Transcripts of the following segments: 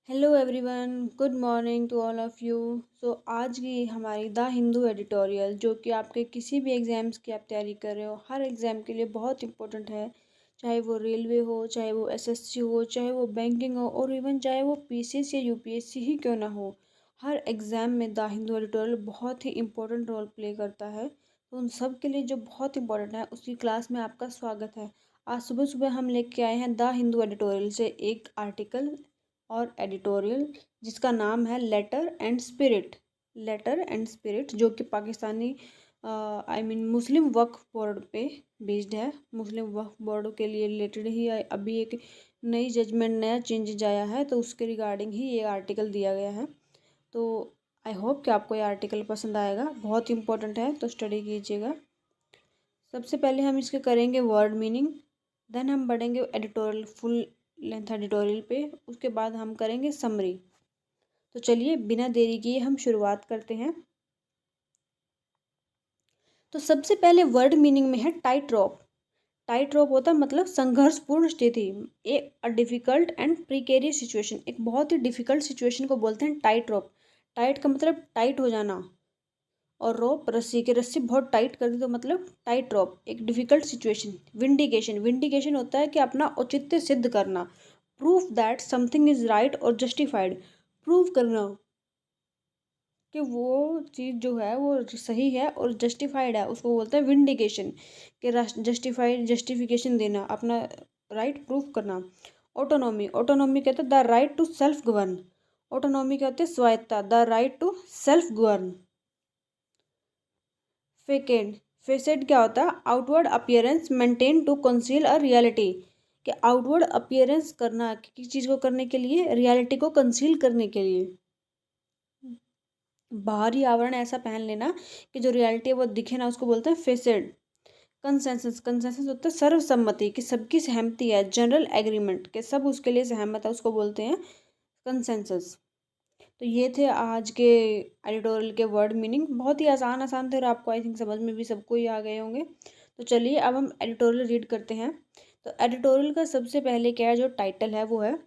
Hello everyone, good morning to all of you. आज की हमारी द हिंदू एडिटोरियल जो कि आपके किसी भी एग्ज़ाम्स की आप तैयारी कर रहे हो, हर एग्ज़ाम के लिए बहुत इंपॉर्टेंट है। चाहे वो रेलवे हो, चाहे वो एसएससी हो, चाहे वो बैंकिंग हो और इवन चाहे वो पीसीएस या यूपीएससी ही क्यों ना हो, हर एग्ज़ाम में द हिंदू एडिटोरियल बहुत ही इंपॉर्टेंट रोल प्ले करता है। तो उन सब के लिए जो बहुत इंपॉर्टेंट है उसकी क्लास में आपका स्वागत है। आज सुबह सुबह हम लेके आए हैं द हिंदू एडिटोरियल से एक आर्टिकल और एडिटोरियल जिसका नाम है लेटर एंड स्पिरिट, जो कि पाकिस्तानी मुस्लिम वक्फ बोर्ड पे बेस्ड है। मुस्लिम वक्फ बोर्ड के लिए रिलेटेड ही अभी एक नई जजमेंट, नया चेंजेज आया है, तो उसके रिगार्डिंग ही ये आर्टिकल दिया गया है। तो आई होप कि आपको ये आर्टिकल पसंद आएगा, बहुत इंपॉर्टेंट है, तो स्टडी कीजिएगा। सबसे पहले हम इसके करेंगे वर्ड मीनिंग, देन हम बढ़ेंगे एडिटोरियल, फुल लेंथ एडिटोरियल पे, उसके बाद हम करेंगे समरी। तो चलिए बिना देरी किए हम शुरुआत करते हैं। तो सबसे पहले वर्ड मीनिंग में है टाइट रॉप। टाइट रॉप होता मतलब संघर्षपूर्ण स्थिति, एक डिफिकल्ट एंड प्रिकेरियस सिचुएशन, एक बहुत ही डिफिकल्ट सिचुएशन को बोलते हैं टाइट रॉप। टाइट का मतलब टाइट हो जाना, और रोप रस्सी के, रस्सी बहुत टाइट कर दी तो मतलब टाइट रॉप, एक डिफिकल्ट सिचुएशन। विंडिकेशन, विंडिकेशन होता है कि अपना औचित्य सिद्ध करना। Proof that something is right और जस्टिफाइड, प्रूव करना कि वो चीज़ जो है वो सही है और जस्टिफाइड है, उसको बोलते हैं विंडिकेशन। कि जस्टिफाइड, जस्टिफिकेशन देना, अपना राइट प्रूफ करना। ऑटोनॉमी, ऑटोनॉमी कहते हैं the right to self govern. Autonomy कहते हैं स्वायत्ता, the right to self govern. फेकेंड, फेसेड क्या होता है? Outward appearance maintain to conceal a reality. कि आउटवर्ड अपीयरेंस करना, किसी चीज़ को करने के लिए, रियलिटी को कंसील करने के लिए। बाहरी आवरण ऐसा पहन लेना कि जो रियलिटी है वो दिखे ना, उसको बोलते हैं फेसेड। कंसेंसस, कंसेंसस होता है सर्वसम्मति, कि सबकी सहमति है, जनरल एग्रीमेंट, के सब उसके लिए सहमत है, उसको बोलते हैं कंसेंसस। तो ये थे आज के एडिटोरियल के वर्ड मीनिंग, बहुत ही आसान आसान थे और आपको आई थिंक समझ में भी सबको ही आ गए होंगे। तो चलिए अब हम एडिटोरियल रीड करते हैं। तो एडिटोरियल का सबसे पहले क्या है, जो टाइटल है वो है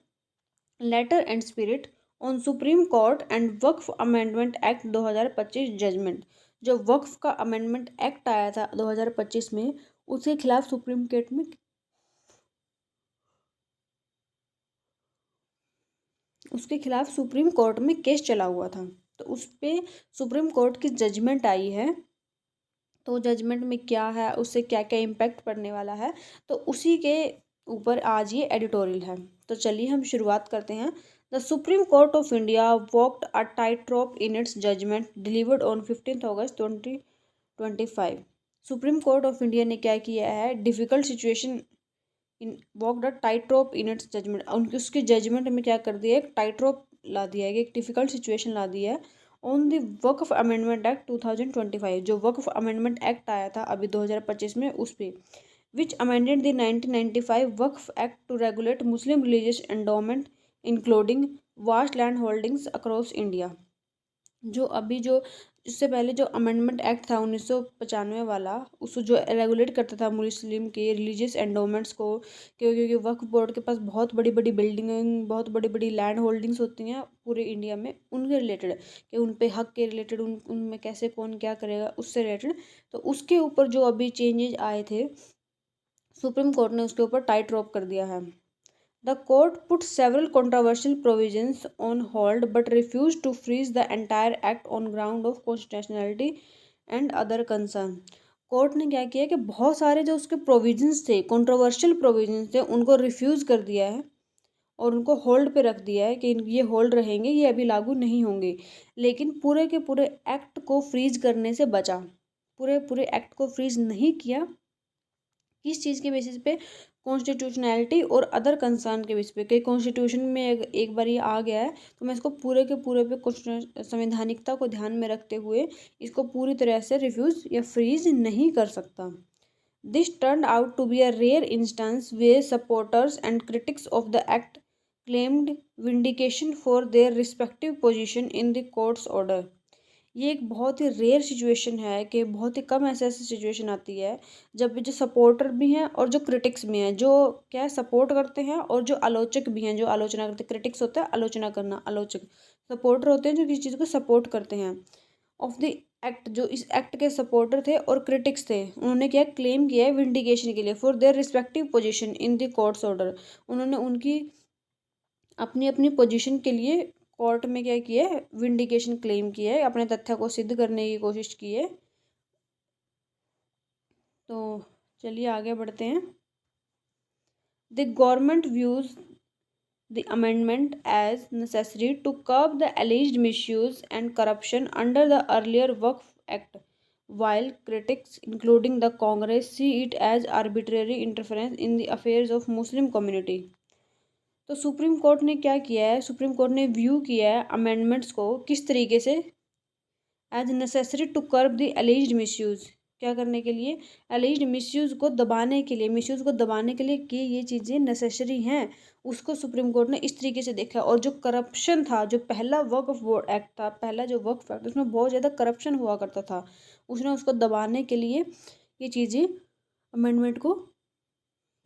letter and spirit on supreme court and Waqf amendment act 2025 judgment. जो वक्फ का अमेंडमेंट एक्ट आया था 2025 में, उसके खिलाफ सुप्रीम कोर्ट में, उसके खिलाफ सुप्रीम कोर्ट में केस चला हुआ था। तो उस पे सुप्रीम कोर्ट की जजमेंट आई है। तो जजमेंट में क्या है, उससे क्या क्या इम्पैक्ट पड़ने वाला है, तो उसी के ऊपर आज ये एडिटोरियल है। तो चलिए हम शुरुआत करते हैं। The supreme court of India walked a tight rope in its judgment delivered on 15 August 2025। Supreme court of India ने क्या किया है, difficult situation in walked a tight rope in its judgment, उनकी उसके जजमेंट में क्या कर दिया, एक टाइट रॉप ला दिया है, एक डिफिकल्ट सिचुएशन ला दी है on the Waqf amendment act 2025। जो वक्फ अमेंडमेंट एक्ट आया था अभी 2025 में, उस पर which amended the 1995 Waqf act to regulate Muslim religious endowment including vast land holdings across India. जो अभी जो इससे पहले जो अमेंडमेंट एक्ट था 1995 वाला, उस जो रेगुलेट करता था मुस्लिम के रिलीजियस एंडोमेंट्स को, क्योंकि वक्फ बोर्ड के पास बहुत बड़ी बड़ी बिल्डिंग, बहुत बड़ी बड़ी लैंड होल्डिंग्स होती हैं पूरे इंडिया में, उनके रिलेटेड, कि उन पे हक के रिलेटेड, उनमें कैसे कौन क्या करेगा उससे रिलेटेड। तो उसके ऊपर जो अभी चेंजेज आए थे, सुप्रीम कोर्ट ने उसके ऊपर टाइट रॉप कर दिया है। The court put several controversial provisions on hold but refused to freeze the entire act on ground of constitutionality and other concern. Court ने क्या किया कि बहुत सारे जो उसके प्रोविजंस थे, कंट्रोवर्शियल प्रोविजंस थे, उनको रिफ्यूज़ कर दिया है और उनको होल्ड पे रख दिया है कि ये होल्ड रहेंगे, ये अभी लागू नहीं होंगे। लेकिन पूरे के पूरे एक्ट को फ्रीज करने से बचा, पूरे पूरे एक्ट को फ्रीज नहीं किया। किस चीज़ के बेसिस पे? कॉन्स्टिट्यूशनैलिटी और अदर कंसर्न के बेसिस पे, कि कॉन्स्टिट्यूशन में एक बार ये आ गया है तो मैं इसको पूरे के पूरे पे संवैधानिकता को ध्यान में रखते हुए इसको पूरी तरह से रिफ्यूज़ या फ्रीज नहीं कर सकता। This turn out to be a rare instance where supporters and critics of the act claimed vindication for their respective position in the court's order. ये एक बहुत ही रेयर सिचुएशन है कि बहुत ही कम ऐसी सिचुएशन आती है जब जो सपोर्टर भी हैं और जो क्रिटिक्स भी हैं, जो क्या है सपोर्ट करते हैं और जो आलोचक भी हैं जो आलोचना करते हैं। क्रिटिक्स होता है आलोचना करना, आलोचक सपोर्टर होते हैं जो किसी चीज़ को सपोर्ट करते हैं। ऑफ द एक्ट, जो इस एक्ट के सपोर्टर थे और क्रिटिक्स थे, उन्होंने क्या क्लेम किया है विंडिकेशन के लिए for their respective position in the court's order. उन्होंने उनकी अपनी अपनी पोजीशन के लिए कोर्ट में क्या किया है, विंडिकेशन क्लेम किया है, अपने तथ्य को सिद्ध करने की कोशिश की है। तो चलिए आगे बढ़ते हैं। The government views the amendment as necessary to curb the alleged misuse and corruption under the earlier Waqf Act, while critics, including the Congress, see it as arbitrary interference in the affairs of Muslim community। तो supreme Court ने क्या किया है, supreme Court ने view किया है amendments को किस तरीके से, as necessary to curb the alleged misuse, क्या करने के लिए, एलिज्ड मिसयूज को दबाने के लिए, मिसयूज को दबाने के लिए कि ये चीज़ें नेसेसरी हैं, उसको सुप्रीम कोर्ट ने इस तरीके से देखा। और जो करप्शन था, जो पहला वक्फ बोर्ड एक्ट था, पहला जो वक्फ एक्ट, उसमें बहुत ज़्यादा करप्शन हुआ करता था, उसने उसको दबाने के लिए ये चीज़ें अमेंडमेंट को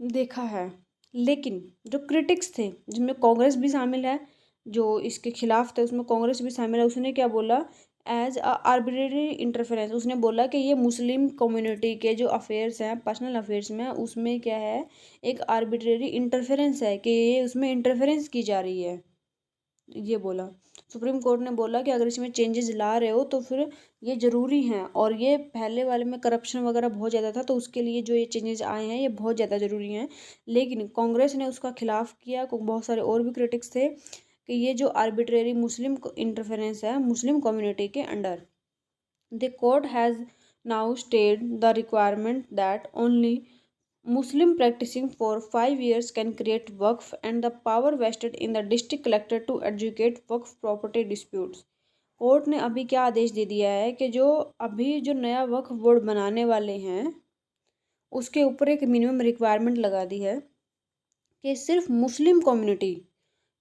देखा है। लेकिन जो क्रिटिक्स थे, जिनमें कांग्रेस भी शामिल है, जो इसके खिलाफ थे उसमें कांग्रेस भी शामिल है, उसने क्या बोला, एज आर्बिट्रेरी इंटरफेरेंस, उसने बोला कि ये मुस्लिम कम्युनिटी के जो अफेयर्स हैं, पर्सनल अफेयर्स में, उसमें क्या है, एक आर्बिट्रेरी इंटरफेरेंस है कि ये उसमें इंटरफेरेंस की जा रही है। ये बोला सुप्रीम कोर्ट ने, बोला कि अगर इसमें चेंजेस ला रहे हो तो फिर ये ज़रूरी हैं, और ये पहले वाले में करप्शन वगैरह बहुत ज़्यादा था, तो उसके लिए जो ये चेंजेस आए हैं ये बहुत ज़्यादा ज़रूरी हैं। लेकिन कांग्रेस ने उसका खिलाफ किया, बहुत सारे और भी क्रिटिक्स थे कि ये जो आर्बिट्रेरी मुस्लिम इंटरफेरेंस है मुस्लिम कम्युनिटी के under. The court has now stayed the requirement that only Muslim practicing for 5 years can create waqf and the power vested in the district collector to adjudicate waqf property disputes। Court ने अभी क्या आदेश दे दिया है कि जो अभी जो नया वक्फ बोर्ड बनाने वाले हैं उसके ऊपर एक मिनिमम रिक्वायरमेंट लगा दी है कि सिर्फ मुस्लिम कम्युनिटी,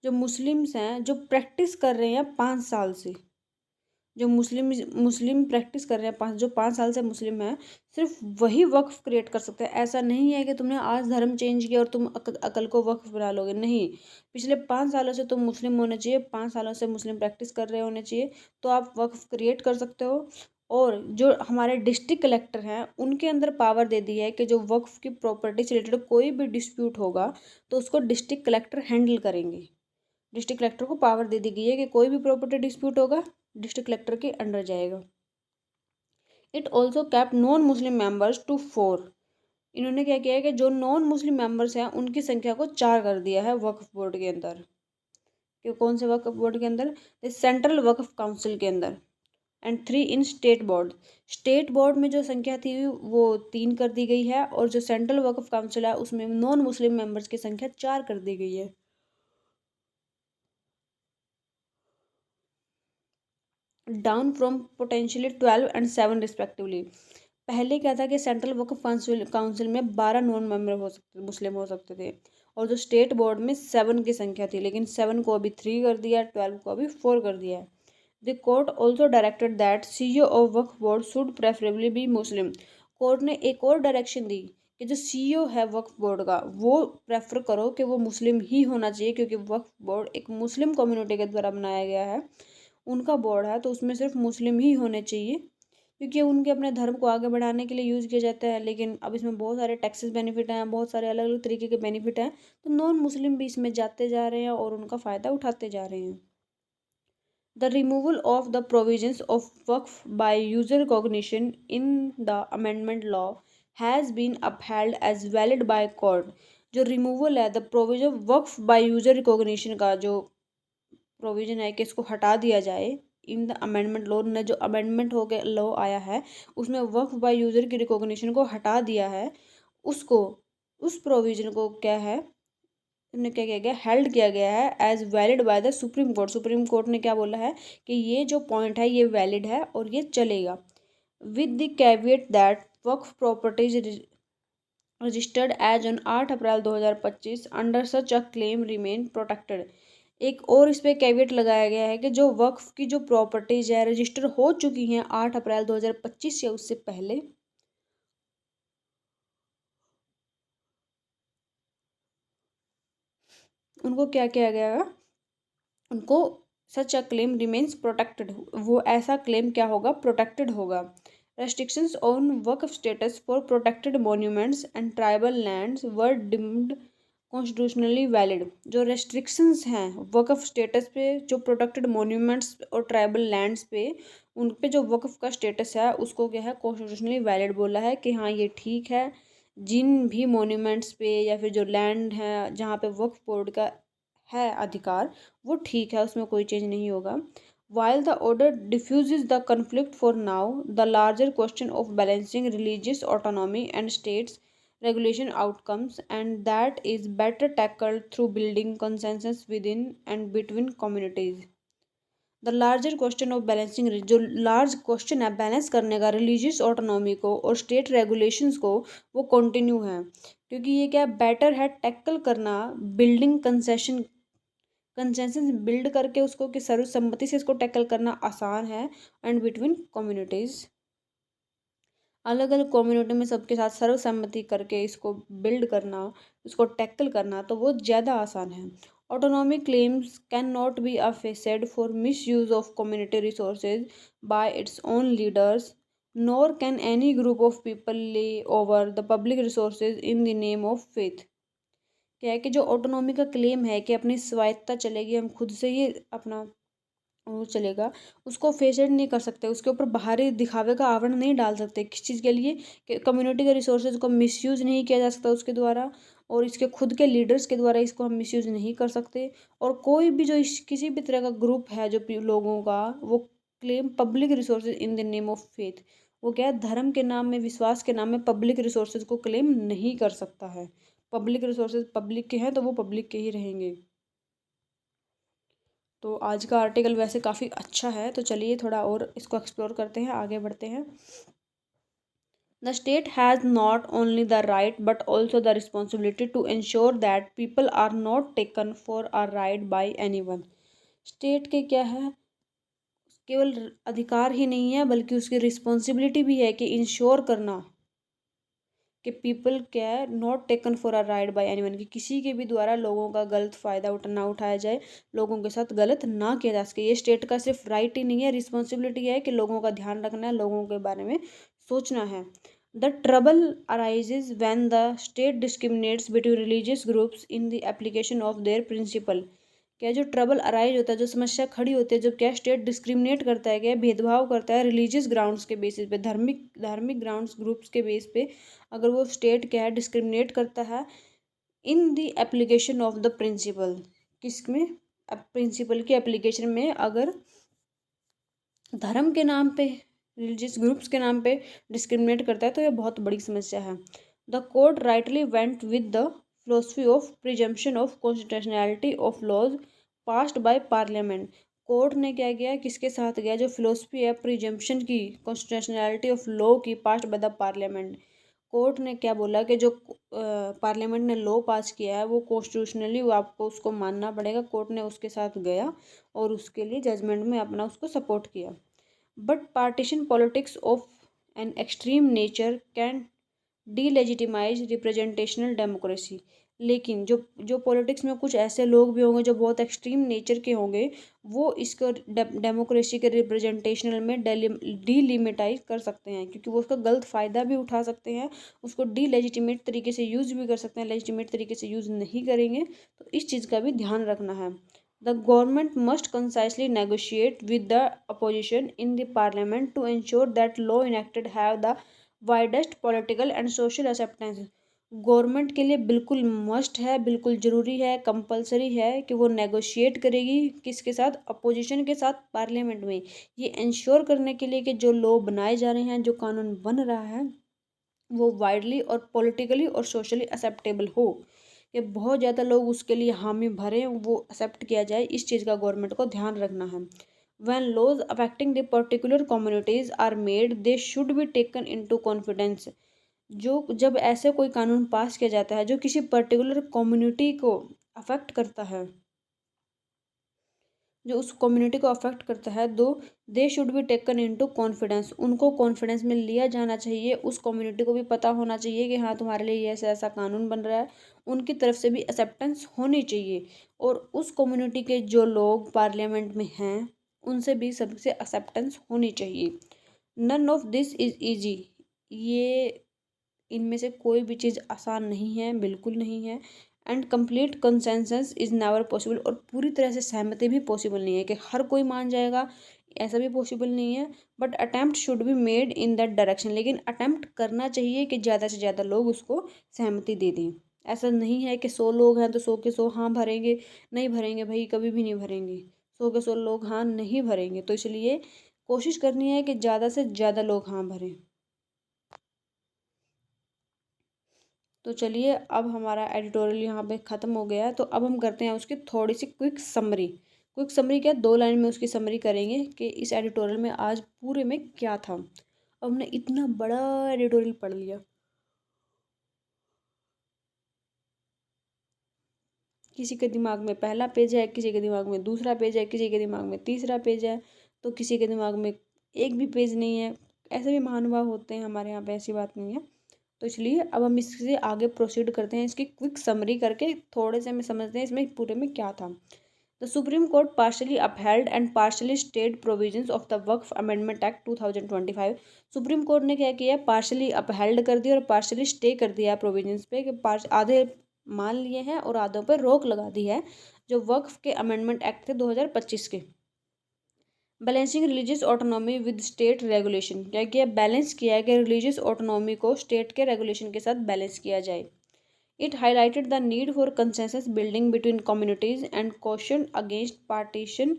जो मुस्लिम्स हैं जो प्रैक्टिस कर रहे हैं 5 साल से, जो मुस्लिम मुस्लिम प्रैक्टिस कर रहे हैं जो 5 साल से मुस्लिम हैं, सिर्फ वही वक्फ क्रिएट कर सकते हैं। ऐसा नहीं है कि तुमने आज धर्म चेंज किया और तुम अकल को वक्फ बना लोगे, नहीं। पिछले 5 सालों से तुम मुस्लिम होने चाहिए, 5 सालों से मुस्लिम प्रैक्टिस कर रहे होने चाहिए, तो आप वक्फ क्रिएट कर सकते हो। और जो हमारे डिस्ट्रिक्ट कलेक्टर हैं उनके अंदर पावर दे दी है कि जो वक्फ की प्रॉपर्टी से रिलेटेड कोई भी डिस्प्यूट होगा तो उसको डिस्ट्रिक्ट कलेक्टर हैंडल करेंगे। डिस्ट्रिक्ट कलेक्टर को पावर दे दी गई है कि कोई भी प्रॉपर्टी डिस्प्यूट होगा डिस्ट्रिक्ट कलेक्टर के अंडर जाएगा। It also kept non Muslim members to 4। इन्होंने क्या किया है कि जो नॉन मुस्लिम मेंबर्स हैं उनकी संख्या को 4 कर दिया है वक्फ बोर्ड के अंदर। कि कौन से वक्फ बोर्ड के अंदर, सेंट्रल वक्फ काउंसिल के अंदर, and 3 in state board. State board में जो संख्या थी वो 3 कर दी गई है, और जो सेंट्रल वक्फ काउंसिल है उसमें नॉन मुस्लिम मेंबर्स की संख्या 4 कर दी गई है। Down from potentially 12 and 7 respectively. पहले क्या था कि सेंट्रल वक्फ काउंसिल में 12 नॉन मेंबर हो सकते, मुस्लिम हो सकते थे, और जो स्टेट बोर्ड में 7 की संख्या थी, लेकिन 7 को अभी 3 कर दिया, 12 को अभी 4 कर दिया है। The court also directed that CEO of Waqf board should preferably be Muslim. Court ने एक और डायरेक्शन दी कि जो CEO है वक्फ बोर्ड का वो प्रेफर करो कि वो मुस्लिम ही होना चाहिए, क्योंकि वक्फ बोर्ड एक मुस्लिम कम्युनिटी के द्वारा बनाया गया है, उनका बोर्ड है, तो उसमें सिर्फ मुस्लिम ही होने चाहिए, क्योंकि उनके अपने धर्म को आगे बढ़ाने के लिए यूज़ किया जाता है। लेकिन अब इसमें बहुत सारे टैक्सेस बेनिफिट हैं, बहुत सारे अलग अलग तरीके के बेनिफिट हैं, तो नॉन मुस्लिम भी इसमें जाते जा रहे हैं और उनका फ़ायदा उठाते जा रहे हैं। The removal of the provisions of Waqf by user recognition in the amendment law has been upheld as valid by court. जो रिमूवल है the provision Waqf by user recognition का जो प्रोविजन है कि इसको हटा दिया जाए इन द अमेंडमेंट लॉ ने, जो अमेंडमेंट हो के लॉ आया है उसमें वक्फ बाय यूज़र की रिकॉग्निशन को हटा दिया है, उसको उस प्रोविजन को क्या है, इन्हें क्या किया गया, हेल्ड किया गया है as valid by the supreme Court. Supreme Court ने क्या बोला है कि ये जो पॉइंट है ये वैलिड है और ये चलेगा, with the caveat that Waqf properties registered as on 8 April 2025 under such a claim remain protected. एक और इस पे कैवेट लगाया गया है कि जो वक्फ की जो प्रॉपर्टीज है रजिस्टर हो चुकी हैं 8 अप्रैल 2025 या उससे पहले, उनको क्या किया गया, उनको सच अ क्लेम रिमेन्स प्रोटेक्टेड, वो ऐसा क्लेम क्या होगा, प्रोटेक्टेड होगा। Restrictions on Waqf status for protected monuments and tribal lands were deemed constitutionally valid. जो रेस्ट्रिक्शंस हैं वक्फ स्टेटस पे, जो प्रोटेक्टेड मॉन्यूमेंट्स और ट्राइबल लैंड्स पे, उन पे जो वक्फ का स्टेटस है उसको क्या है, कॉन्स्टिट्यूशनली वैलिड बोला है कि हाँ ये ठीक है। जिन भी मॉन्यूमेंट्स पे या फिर जो लैंड है जहाँ पे वक्फ बोर्ड का है अधिकार, वो ठीक है, उसमें कोई चेंज नहीं होगा। While the order diffuses the conflict for now, the larger question of balancing religious autonomy and states regulation outcomes, and that is better tackled through building consensus within and between communities. The larger question of balancing, जो large question है balance करने का religious autonomy को और state regulations को, वो continue है। क्योंकि ये क्या बेटर है टैकल करना, बिल्डिंग कंसेंसस बिल्ड करके उसको कि सर्वसम्मति से इसको टैकल करना आसान है, एंड बिटवीन कम्युनिटीज़, अलग अलग कम्युनिटी में सबके साथ सर्वसम्मति करके इसको बिल्ड करना, इसको टैकल करना, तो वो ज़्यादा आसान है। Autonomy claims can not be a facade for misuse of community resources by its own leaders, nor can any group of people lay over the public resources in the name of faith. क्या है कि जो autonomy का claim है कि अपनी स्वायत्ता चलेगी, हम खुद से ही अपना वो चलेगा, उसको फेसेड नहीं कर सकते, उसके ऊपर बाहरी दिखावे का आवरण नहीं डाल सकते। किस चीज़ के लिए, कि कम्युनिटी के रिसोर्सेज को मिसयूज़ नहीं किया जा सकता उसके द्वारा, और इसके खुद के लीडर्स के द्वारा इसको हम मिसयूज़ नहीं कर सकते। और कोई भी जो इस किसी भी तरह का ग्रुप है जो लोगों का, वो claim public resources in the name of faith, वो क्या है, धर्म के नाम में, विश्वास के नाम में पब्लिक रिसोर्सेज को क्लेम नहीं कर सकता है। पब्लिक रिसोर्सेज पब्लिक के हैं तो वो पब्लिक के ही रहेंगे। तो आज का आर्टिकल वैसे काफ़ी अच्छा है, तो चलिए थोड़ा और इसको एक्सप्लोर करते हैं, आगे बढ़ते हैं। The state has not only the right but also the responsibility to ensure that people are not taken for a ride by anyone. State के क्या है, केवल अधिकार ही नहीं है बल्कि उसकी रिस्पॉन्सिबिलिटी भी है कि इंश्योर करना कि पीपल क्या है, not taken for a ride bye anyone, कि किसी के भी द्वारा लोगों का गलत फ़ायदा ना उठाया जाए, लोगों के साथ गलत ना किया जा सके। ये स्टेट का सिर्फ राइट ही नहीं है, रिस्पॉन्सिबिलिटी है कि लोगों का ध्यान रखना है, लोगों के बारे में सोचना है। The trouble arises when the state discriminates between religious groups in the application of their principle. क्या जो ट्रबल अराइज होता है, जो समस्या खड़ी होती है, जो क्या स्टेट डिस्क्रिमिनेट करता है, क्या भेदभाव करता है रिलीजियस ग्राउंड्स के बेसिस पे, धार्मिक धार्मिक ग्राउंड्स ग्रुप्स के बेस पे, अगर वो स्टेट क्या है डिस्क्रिमिनेट करता है in the application of the principle, किसमें, प्रिंसिपल की एप्लीकेशन में, अगर धर्म के नाम पे, रिलीजियस ग्रुप्स के नाम पे डिस्क्रिमिनेट करता है, तो यह बहुत बड़ी समस्या है। The court rightly went with the philosophy of presumption of constitutionality of laws passed by parliament. Court ने क्या किया, किसके साथ गया, जो फिलोसफी है प्रिजम्पशन की, कॉन्स्टिट्यूशनैलिटी ऑफ लॉ की, passed by the parliament. Court ने क्या बोला कि जो पार्लियामेंट ने लॉ पास किया है वो कॉन्स्टिट्यूशनली, वो आपको उसको मानना पड़ेगा। कोर्ट ने उसके साथ गया और उसके लिए जजमेंट में अपना उसको सपोर्ट किया। But partisan politics of an extreme nature can delegitimize representational democracy. लेकिन जो पॉलिटिक्स में कुछ ऐसे लोग भी होंगे जो बहुत एक्सट्रीम नेचर के होंगे, वो इसको डेमोक्रेसी के रिप्रेजेंटेशनल में डीलिमिटाइज कर सकते हैं, क्योंकि वो उसका गलत फ़ायदा भी उठा सकते हैं, उसको डीलेजिटिमेट तरीके से यूज़ भी कर सकते हैं, लेजिटिमेट तरीके से यूज़ नहीं करेंगे। तो इस चीज़ का भी ध्यान रखना है। The government must concisely negotiate with the opposition in the parliament to ensure that law enacted have the widest political and social acceptance। Government के लिए बिल्कुल मस्ट है, बिल्कुल ज़रूरी है, कंपलसरी है कि वो नेगोशिएट करेगी किसके साथ, अपोजिशन के साथ, पार्लियामेंट में, ये इंश्योर करने के लिए कि जो लॉ बनाए जा रहे हैं, जो कानून बन रहा है, वो वाइडली और पॉलिटिकली और सोशली एक्सेप्टेबल हो, कि बहुत ज़्यादा लोग उसके लिए हामी भरें, वो एक्सेप्ट किया जाए। इस चीज़ का गवर्नमेंट को ध्यान रखना है। When laws affecting the particular communities are made they should be taken into confidence. जो जब ऐसे कोई कानून पास किया जाता है जो किसी पर्टिकुलर कम्युनिटी को अफेक्ट करता है, जो उस कम्युनिटी को अफेक्ट करता है, दे should be taken into confidence, उनको कॉन्फिडेंस में लिया जाना चाहिए। उस कम्युनिटी को भी पता होना चाहिए कि हाँ तुम्हारे लिए ऐसा ऐसा कानून बन रहा है, उनकी तरफ से भी एक्सेप्टेंस होनी चाहिए। और उस कम्युनिटी के जो लोग पार्लियामेंट में हैं उनसे भी सबसे एक्सेप्टेंस होनी चाहिए। None of this is easy, ये इनमें से कोई भी चीज़ आसान नहीं है, बिल्कुल नहीं है। And complete consensus is never possible, और पूरी तरह से सहमति भी पॉसिबल नहीं है कि हर कोई मान जाएगा, ऐसा भी पॉसिबल नहीं है। But attempt should be made in that direction, लेकिन अटेम्प्ट करना चाहिए कि ज़्यादा से ज़्यादा लोग उसको सहमति दे दें। ऐसा नहीं है कि 100 लोग हैं तो 100 के 100 हाँ भरेंगे, नहीं भरेंगे भाई, कभी भी नहीं भरेंगे। 100 के 100 लोग हाँ नहीं भरेंगे, तो इसलिए कोशिश करनी है कि ज़्यादा से ज़्यादा लोग हाँ भरें। तो चलिए, अब हमारा एडिटोरियल यहाँ पे ख़त्म हो गया है, तो अब हम करते हैं उसकी थोड़ी सी क्विक समरी। क्विक समरी क्या, 2 लाइन में उसकी समरी करेंगे कि इस एडिटोरियल में आज पूरे में क्या था। अब हमने इतना बड़ा एडिटोरियल पढ़ लिया, किसी के दिमाग में पहला पेज है, किसी के दिमाग में दूसरा पेज है, किसी के दिमाग में तीसरा पेज है, तो किसी के दिमाग में एक भी पेज नहीं है। ऐसे भी महानुभाव होते हैं हमारे यहाँ पे, ऐसी बात नहीं है। तो इसलिए अब हम इससे आगे प्रोसीड करते हैं, इसकी क्विक समरी करके थोड़े से हमें समझते हैं इसमें पूरे में क्या था। The supreme Court partially upheld and partially stayed provisions of the Waqf amendment act 2025। Supreme Court ने क्या किया, पार्शली अपहेल्ड कर दिया और पार्शली स्टे कर दिया प्रोविजंस पे, कि आधे मान लिए हैं और आधों पर रोक लगा दी है, जो वक्फ के अमेंडमेंट एक्ट थे 2025 के। Balancing religious autonomy with state regulation, क्या किया, बैलेंस किया है कि रिलीजियस ऑटोनॉमी को स्टेट के रेगुलेशन के साथ बैलेंस किया जाए। It highlighted the need for consensus building between communities and question against partition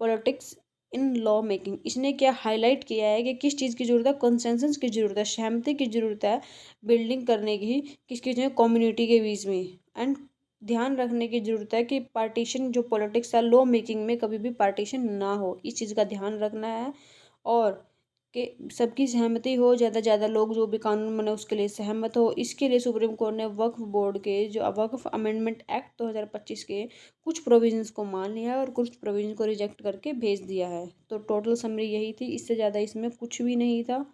politics in law making. इसने क्या हाईलाइट किया है कि किस चीज़ की ज़रूरत है, कंसेंसस की ज़रूरत है, सहमति की ज़रूरत है बिल्डिंग करने की, किसकी कम्युनिटी के बीच में। एंड ध्यान रखने की ज़रूरत है कि पार्टीशन जो पॉलिटिक्स है लॉ मेकिंग में कभी भी पार्टीशन ना हो, इस चीज़ का ध्यान रखना है। और कि सबकी सहमति हो, ज़्यादा ज़्यादा लोग जो भी कानून बने उसके लिए सहमत हो। इसके लिए सुप्रीम कोर्ट ने वक्फ बोर्ड के जो वक्फ अमेंडमेंट एक्ट 2025 के कुछ प्रोविजंस को मान लिया है और कुछ प्रोविजन को रिजेक्ट करके भेज दिया है। तो टोटल समरी यही थी, इससे ज़्यादा इसमें कुछ भी नहीं था।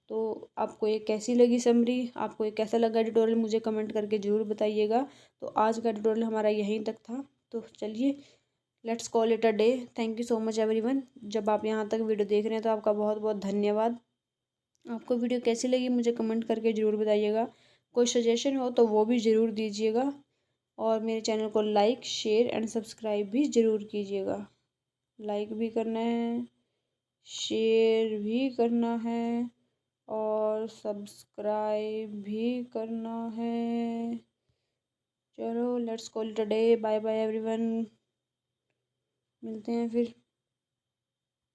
तो आपको ये कैसी लगी समरी, आपको ये कैसा लगा एडिटोरियल, मुझे कमेंट करके ज़रूर बताइएगा। तो आज का एडिटोरियल हमारा यहीं तक था। तो चलिए, let's call it a day. Thank you so much everyone. जब आप यहाँ तक वीडियो देख रहे हैं तो आपका बहुत बहुत धन्यवाद। आपको वीडियो कैसी लगी मुझे कमेंट करके ज़रूर बताइएगा। कोई सजेशन हो तो वो भी ज़रूर दीजिएगा, और मेरे चैनल को लाइक शेयर एंड सब्सक्राइब भी ज़रूर कीजिएगा। लाइक भी करना है, शेयर भी करना है, और सब्सक्राइब भी करना है। चलो, let's call it a day. Bye bye everyone, मिलते हैं फिर।